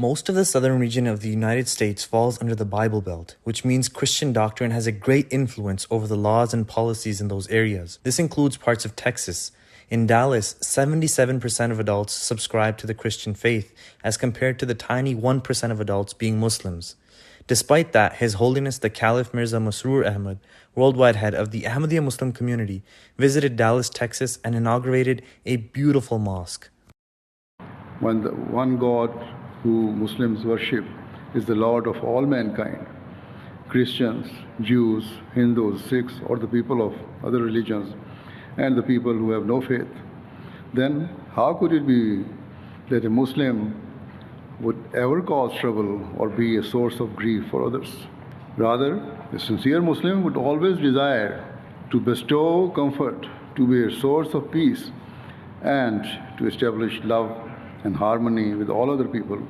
Most of the southern region of the United States falls under the Bible Belt, which means Christian doctrine has a great influence over the laws and policies in those areas. This includes parts of Texas. In Dallas, 77% of adults subscribe to the Christian faith, as compared to the tiny 1% of adults being Muslims. Despite that, His Holiness the Caliph Mirza Masroor Ahmad, worldwide head of the Ahmadiyya Muslim community, visited Dallas, Texas and inaugurated a beautiful mosque. When the one God who Muslims worship is the Lord of all mankind, Christians, Jews, Hindus, Sikhs, or the people of other religions, and the people who have no faith, then how could it be that a Muslim would ever cause trouble or be a source of grief for others? Rather, a sincere Muslim would always desire to bestow comfort, to be a source of peace, and to establish love and harmony with all other people.